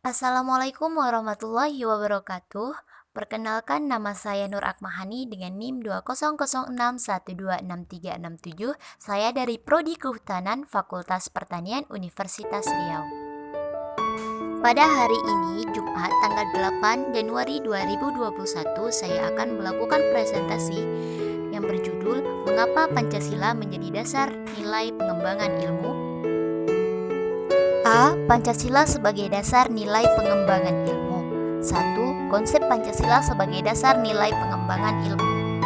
Assalamualaikum warahmatullahi wabarakatuh. Perkenalkan nama saya Nur Akmahani dengan NIM 20061263667. Saya dari Prodi Kehutanan Fakultas Pertanian Universitas Riau. Pada hari ini, Jumat tanggal 8 Januari 2021, saya akan melakukan presentasi yang berjudul Mengapa Pancasila menjadi dasar nilai pengembangan ilmu. A. Pancasila sebagai dasar nilai pengembangan ilmu. 1. Konsep Pancasila sebagai dasar nilai pengembangan ilmu.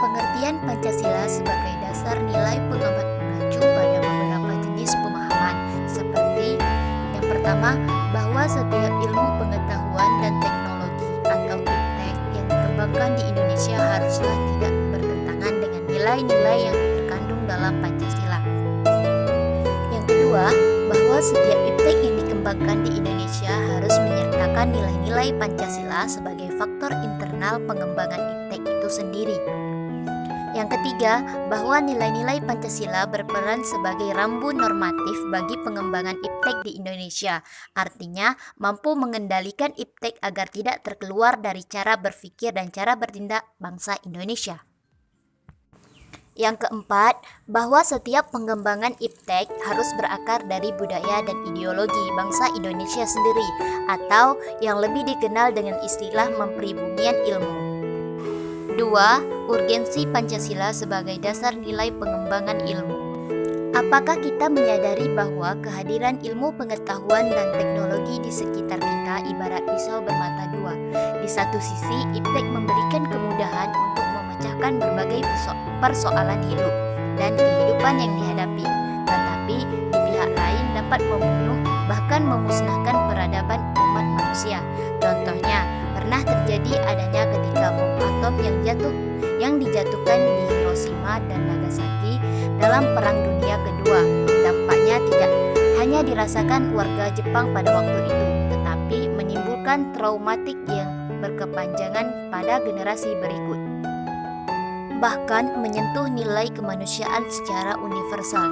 Pengertian Pancasila sebagai dasar nilai pengembangan mengacu pada beberapa jenis pemahaman, seperti yang pertama, bahwa setiap ilmu pengetahuan dan teknologi atau iptek yang dikembangkan di Indonesia haruslah tidak bertentangan dengan nilai-nilai yang terkandung dalam Pancasila. Yang kedua, bahwa setiap iptek yang dikembangkan di Indonesia harus menyertakan nilai-nilai Pancasila sebagai faktor internal pengembangan iptek itu sendiri. Yang ketiga, bahwa nilai-nilai Pancasila berperan sebagai rambu normatif bagi pengembangan iptek di Indonesia. Artinya, mampu mengendalikan iptek agar tidak terkeluar dari cara berpikir dan cara bertindak bangsa Indonesia. Yang keempat, bahwa setiap pengembangan iptek harus berakar dari budaya dan ideologi bangsa Indonesia sendiri, atau yang lebih dikenal dengan istilah mempribumian ilmu. 2. Urgensi Pancasila sebagai dasar nilai pengembangan ilmu. Apakah kita menyadari bahwa kehadiran ilmu pengetahuan dan teknologi di sekitar kita ibarat pisau bermata dua? Di satu sisi, iptek memberikan kemudahan untuk memecahkan berbagai persoalan hidup dan kehidupan yang dihadapi, tetapi di pihak lain dapat membunuh bahkan memusnahkan peradaban umat manusia. Contohnya, pernah terjadi adanya ketika bom atom yang dijatuhkan di Hiroshima dan Nagasaki dalam Perang Dunia Kedua. Dampaknya tidak hanya dirasakan warga Jepang pada waktu itu, tetapi menimbulkan traumatik yang berkepanjangan pada generasi berikut. Bahkan menyentuh nilai kemanusiaan secara universal.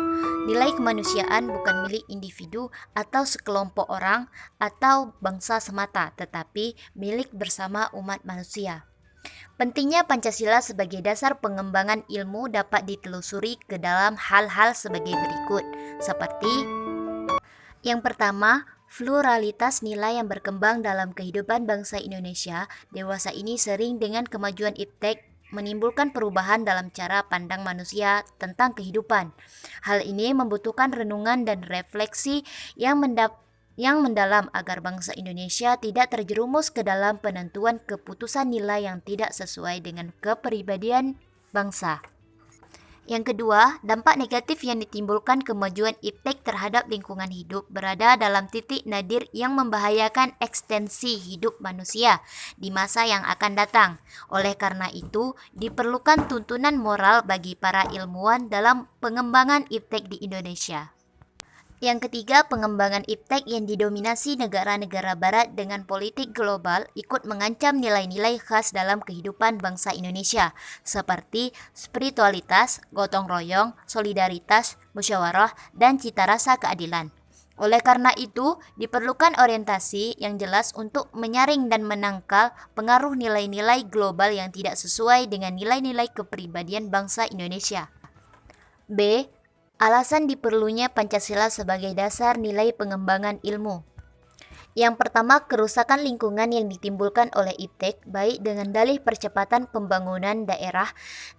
Nilai kemanusiaan bukan milik individu atau sekelompok orang atau bangsa semata, tetapi milik bersama umat manusia. Pentingnya Pancasila sebagai dasar pengembangan ilmu dapat ditelusuri ke dalam hal-hal sebagai berikut, seperti yang pertama, pluralitas nilai yang berkembang dalam kehidupan bangsa Indonesia dewasa ini sering dengan kemajuan iptek menimbulkan perubahan dalam cara pandang manusia tentang kehidupan. Hal ini membutuhkan renungan dan refleksi yang mendalam agar bangsa Indonesia tidak terjerumus ke dalam penentuan keputusan nilai yang tidak sesuai dengan kepribadian bangsa. Yang kedua, dampak negatif yang ditimbulkan kemajuan iptek terhadap lingkungan hidup berada dalam titik nadir yang membahayakan ekstensi hidup manusia di masa yang akan datang. Oleh karena itu, diperlukan tuntunan moral bagi para ilmuwan dalam pengembangan iptek di Indonesia. Yang ketiga, pengembangan iptek yang didominasi negara-negara barat dengan politik global ikut mengancam nilai-nilai khas dalam kehidupan bangsa Indonesia, seperti spiritualitas, gotong royong, solidaritas, musyawarah, dan cita rasa keadilan. Oleh karena itu, diperlukan orientasi yang jelas untuk menyaring dan menangkal pengaruh nilai-nilai global yang tidak sesuai dengan nilai-nilai kepribadian bangsa Indonesia. B. Alasan diperlunya Pancasila sebagai dasar nilai pengembangan ilmu. Yang pertama, kerusakan lingkungan yang ditimbulkan oleh iptek, baik dengan dalih percepatan pembangunan daerah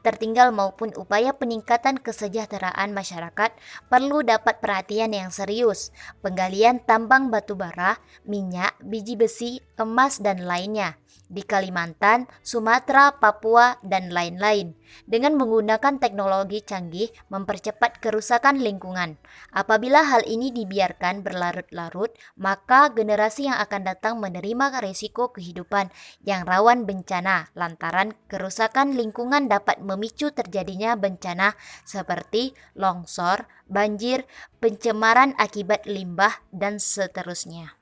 tertinggal maupun upaya peningkatan kesejahteraan masyarakat, perlu dapat perhatian yang serius. Penggalian tambang batu bara, minyak, biji besi, emas, dan lainnya di Kalimantan, Sumatera, Papua, dan lain-lain, dengan menggunakan teknologi canggih mempercepat kerusakan lingkungan. Apabila hal ini dibiarkan berlarut-larut, maka generasi yang akan datang menerima risiko kehidupan yang rawan bencana lantaran kerusakan lingkungan dapat memicu terjadinya bencana seperti longsor, banjir, pencemaran akibat limbah, dan seterusnya.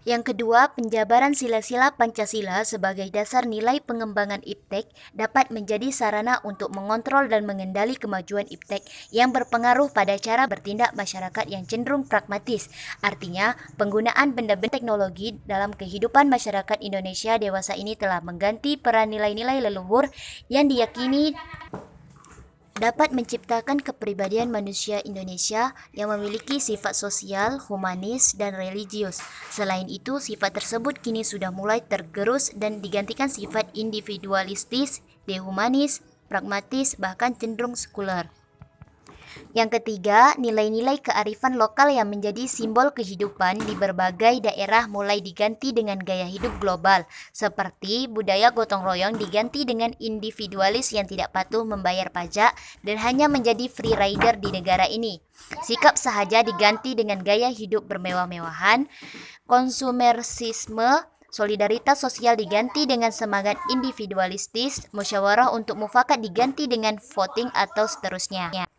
Yang kedua, penjabaran sila-sila Pancasila sebagai dasar nilai pengembangan IPTEK dapat menjadi sarana untuk mengontrol dan mengendali kemajuan IPTEK yang berpengaruh pada cara bertindak masyarakat yang cenderung pragmatis. Artinya, penggunaan benda-benda teknologi dalam kehidupan masyarakat Indonesia dewasa ini telah mengganti peran nilai-nilai leluhur yang diyakini dapat menciptakan kepribadian manusia Indonesia yang memiliki sifat sosial, humanis, dan religius. Selain itu, sifat tersebut kini sudah mulai tergerus dan digantikan sifat individualistis, dehumanis, pragmatis, bahkan cenderung sekuler. Yang ketiga, nilai-nilai kearifan lokal yang menjadi simbol kehidupan di berbagai daerah mulai diganti dengan gaya hidup global, seperti budaya gotong royong diganti dengan individualis yang tidak patuh membayar pajak dan hanya menjadi free rider di negara ini. Sikap sahaja diganti dengan gaya hidup bermewah-mewahan, konsumerisme, solidaritas sosial diganti dengan semangat individualistis, musyawarah untuk mufakat diganti dengan voting atau seterusnya.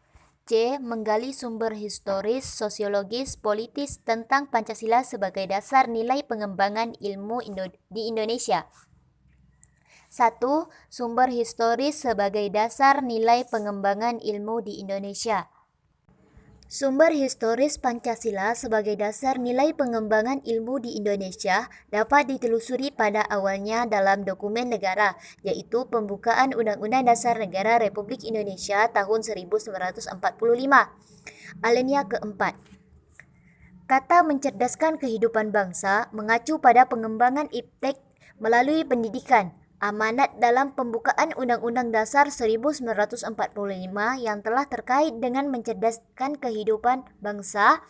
C. Menggali sumber historis, sosiologis, politis tentang Pancasila sebagai dasar nilai pengembangan ilmu di Indonesia. 1. Sumber historis sebagai dasar nilai pengembangan ilmu di Indonesia. Sumber historis Pancasila sebagai dasar nilai pengembangan ilmu di Indonesia dapat ditelusuri pada awalnya dalam dokumen negara, yaitu Pembukaan Undang-Undang Dasar Negara Republik Indonesia tahun 1945. Alinea keempat. Kata mencerdaskan kehidupan bangsa mengacu pada pengembangan IPTEK melalui pendidikan. Amanat dalam pembukaan Undang-Undang Dasar 1945 yang telah terkait dengan mencerdaskan kehidupan bangsa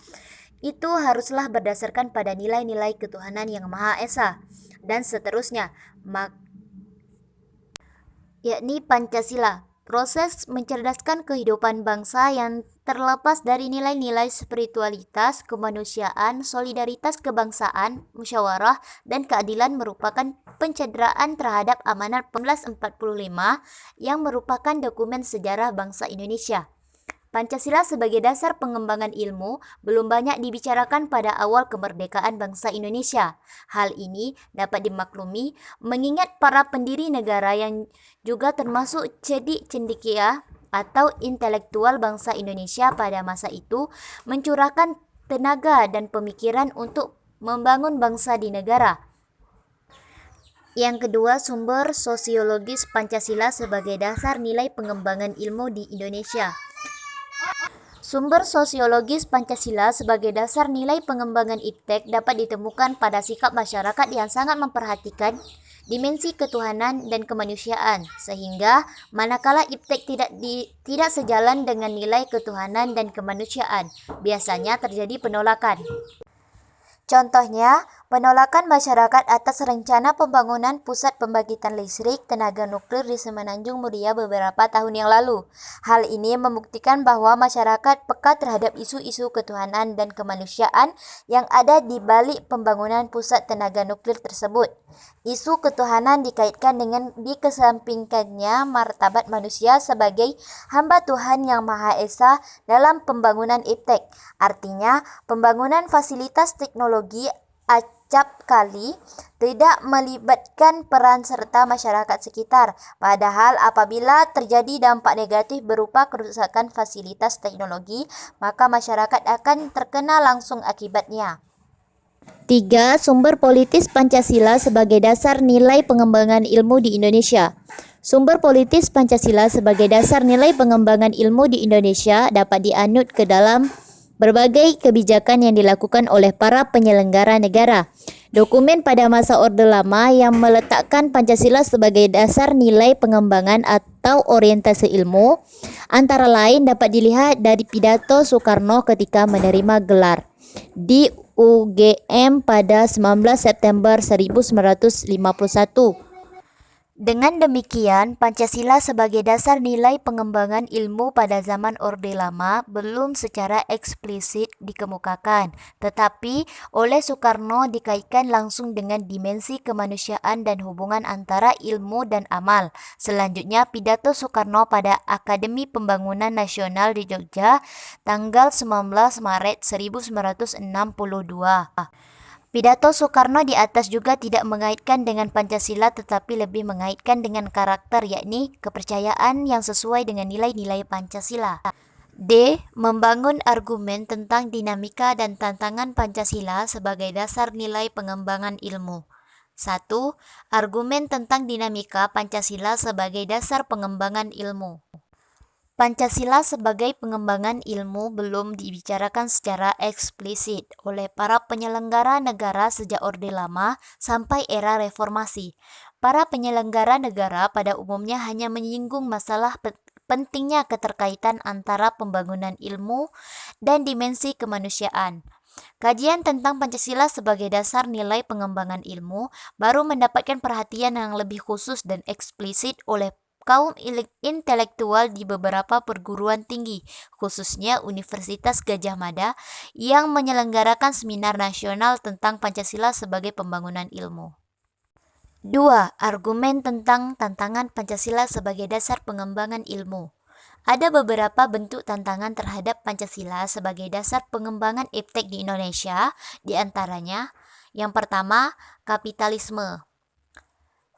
itu haruslah berdasarkan pada nilai-nilai ketuhanan yang Maha Esa dan seterusnya, yakni Pancasila. Proses mencerdaskan kehidupan bangsa yang terlepas dari nilai-nilai spiritualitas, kemanusiaan, solidaritas kebangsaan, musyawarah, dan keadilan merupakan pencederaan terhadap amanat 1945 yang merupakan dokumen sejarah bangsa Indonesia. Pancasila sebagai dasar pengembangan ilmu belum banyak dibicarakan pada awal kemerdekaan bangsa Indonesia. Hal ini dapat dimaklumi mengingat para pendiri negara yang juga termasuk cedik cendekia atau intelektual bangsa Indonesia pada masa itu mencurahkan tenaga dan pemikiran untuk membangun bangsa di negara. Yang kedua, sumber sosiologis Pancasila sebagai dasar nilai pengembangan ilmu di Indonesia. Sumber sosiologis Pancasila sebagai dasar nilai pengembangan IPTEK dapat ditemukan pada sikap masyarakat yang sangat memperhatikan dimensi ketuhanan dan kemanusiaan, sehingga manakala IPTEK tidak sejalan dengan nilai ketuhanan dan kemanusiaan, biasanya terjadi penolakan. Contohnya, penolakan masyarakat atas rencana pembangunan pusat pembangkitan listrik tenaga nuklir di Semenanjung Muria beberapa tahun yang lalu. Hal ini membuktikan bahwa masyarakat peka terhadap isu-isu ketuhanan dan kemanusiaan yang ada di balik pembangunan pusat tenaga nuklir tersebut. Isu ketuhanan dikaitkan dengan dikesampingkannya martabat manusia sebagai hamba Tuhan yang Maha Esa dalam pembangunan IPTEK. Artinya, pembangunan fasilitas teknologi acap kali tidak melibatkan peran serta masyarakat sekitar. Padahal apabila terjadi dampak negatif berupa kerusakan fasilitas teknologi, maka masyarakat akan terkena langsung akibatnya. 3. Sumber politis Pancasila sebagai dasar nilai pengembangan ilmu di Indonesia. Sumber politis Pancasila sebagai dasar nilai pengembangan ilmu di Indonesia dapat dianut ke dalam berbagai kebijakan yang dilakukan oleh para penyelenggara negara. Dokumen pada masa Orde Lama yang meletakkan Pancasila sebagai dasar nilai pengembangan atau orientasi ilmu, antara lain dapat dilihat dari pidato Soekarno ketika menerima gelar di UGM pada 19 September 1951. Dengan demikian, Pancasila sebagai dasar nilai pengembangan ilmu pada zaman Orde Lama belum secara eksplisit dikemukakan, tetapi oleh Soekarno dikaitkan langsung dengan dimensi kemanusiaan dan hubungan antara ilmu dan amal. Selanjutnya, pidato Soekarno pada Akademi Pembangunan Nasional di Jogja, tanggal 19 Maret 1962. Pidato Soekarno di atas juga tidak mengaitkan dengan Pancasila tetapi lebih mengaitkan dengan karakter, yakni kepercayaan yang sesuai dengan nilai-nilai Pancasila. D. Membangun argumen tentang dinamika dan tantangan Pancasila sebagai dasar nilai pengembangan ilmu. 1. Argumen tentang dinamika Pancasila sebagai dasar pengembangan ilmu. Pancasila sebagai pengembangan ilmu belum dibicarakan secara eksplisit oleh para penyelenggara negara sejak Orde Lama sampai era reformasi. Para penyelenggara negara pada umumnya hanya menyinggung masalah pentingnya keterkaitan antara pembangunan ilmu dan dimensi kemanusiaan. Kajian tentang Pancasila sebagai dasar nilai pengembangan ilmu baru mendapatkan perhatian yang lebih khusus dan eksplisit oleh kaum intelektual di beberapa perguruan tinggi, khususnya Universitas Gadjah Mada, yang menyelenggarakan seminar nasional tentang Pancasila sebagai pembangunan ilmu. 2. Argumen tentang tantangan Pancasila sebagai dasar pengembangan ilmu. Ada beberapa bentuk tantangan terhadap Pancasila sebagai dasar pengembangan iptek di Indonesia, di antaranya, yang pertama, kapitalisme,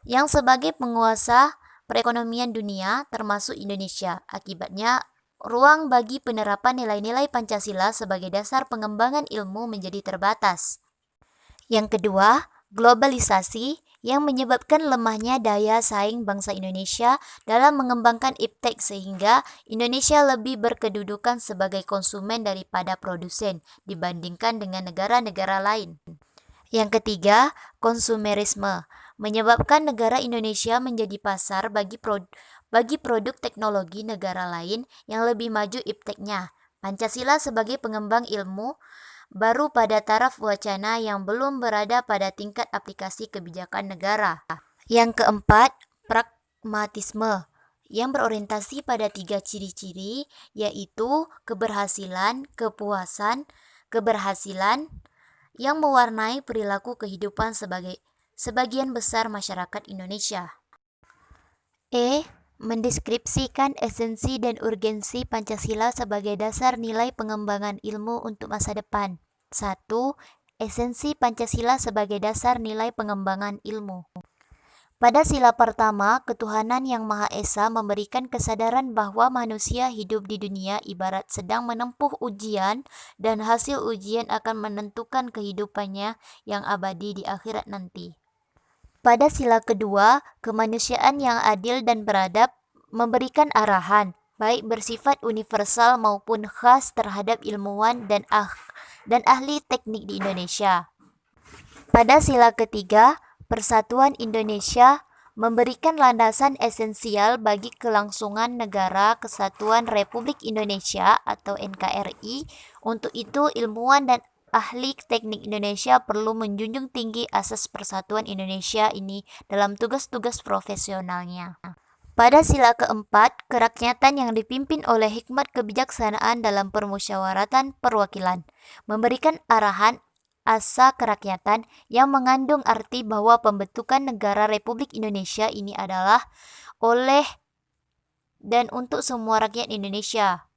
yang sebagai penguasa perekonomian dunia termasuk Indonesia. Akibatnya, ruang bagi penerapan nilai-nilai Pancasila sebagai dasar pengembangan ilmu menjadi terbatas. Yang kedua, globalisasi yang menyebabkan lemahnya daya saing bangsa Indonesia dalam mengembangkan iptek sehingga Indonesia lebih berkedudukan sebagai konsumen daripada produsen dibandingkan dengan negara-negara lain. Yang ketiga, konsumerisme menyebabkan negara Indonesia menjadi pasar bagi produk teknologi negara lain yang lebih maju ipteknya. Pancasila sebagai pengembang ilmu baru pada taraf wacana yang belum berada pada tingkat aplikasi kebijakan negara. Yang keempat, pragmatisme yang berorientasi pada 3 ciri-ciri, yaitu keberhasilan, kepuasan, keberhasilan yang mewarnai perilaku kehidupan sebagian besar masyarakat Indonesia. Mendeskripsikan esensi dan urgensi Pancasila sebagai dasar nilai pengembangan ilmu untuk masa depan. 1. Esensi Pancasila sebagai dasar nilai pengembangan ilmu. Pada sila pertama, ketuhanan yang Maha Esa memberikan kesadaran bahwa manusia hidup di dunia ibarat sedang menempuh ujian dan hasil ujian akan menentukan kehidupannya yang abadi di akhirat nanti. Pada sila kedua, kemanusiaan yang adil dan beradab memberikan arahan, baik bersifat universal maupun khas terhadap ilmuwan dan ahli teknik di Indonesia. Pada sila ketiga, Persatuan Indonesia memberikan landasan esensial bagi kelangsungan Negara Kesatuan Republik Indonesia atau NKRI. Untuk itu, ilmuwan dan ahli teknik Indonesia perlu menjunjung tinggi asas persatuan Indonesia ini dalam tugas-tugas profesionalnya. Pada sila keempat, kerakyatan yang dipimpin oleh hikmat kebijaksanaan dalam permusyawaratan perwakilan, memberikan arahan asa kerakyatan yang mengandung arti bahwa pembentukan negara Republik Indonesia ini adalah oleh dan untuk semua rakyat Indonesia.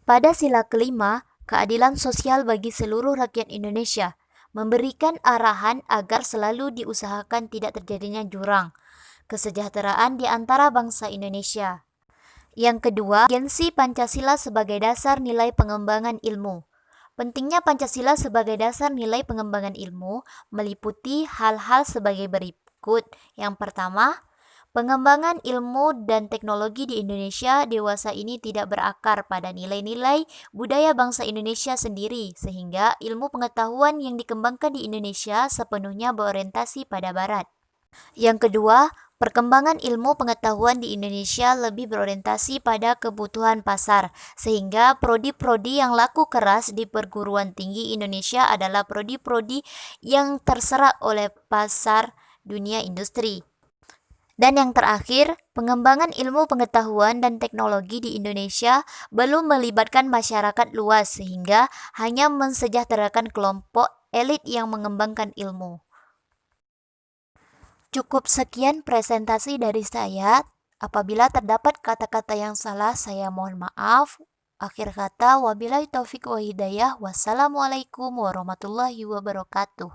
Pada sila kelima, keadilan sosial bagi seluruh rakyat Indonesia, memberikan arahan agar selalu diusahakan tidak terjadinya jurang, kesejahteraan di antara bangsa Indonesia. Yang kedua, urgensi Pancasila sebagai dasar nilai pengembangan ilmu. Pentingnya Pancasila sebagai dasar nilai pengembangan ilmu meliputi hal-hal sebagai berikut. Yang pertama, pengembangan ilmu dan teknologi di Indonesia dewasa ini tidak berakar pada nilai-nilai budaya bangsa Indonesia sendiri, sehingga ilmu pengetahuan yang dikembangkan di Indonesia sepenuhnya berorientasi pada Barat. Yang kedua, perkembangan ilmu pengetahuan di Indonesia lebih berorientasi pada kebutuhan pasar, sehingga prodi-prodi yang laku keras di perguruan tinggi Indonesia adalah prodi-prodi yang terserap oleh pasar dunia industri. Dan yang terakhir, pengembangan ilmu pengetahuan dan teknologi di Indonesia belum melibatkan masyarakat luas, sehingga hanya mensejahterakan kelompok elit yang mengembangkan ilmu. Cukup sekian presentasi dari saya. Apabila terdapat kata-kata yang salah, saya mohon maaf. Akhir kata, wabillahi taufik wa hidayah. Wassalamualaikum warahmatullahi wabarakatuh.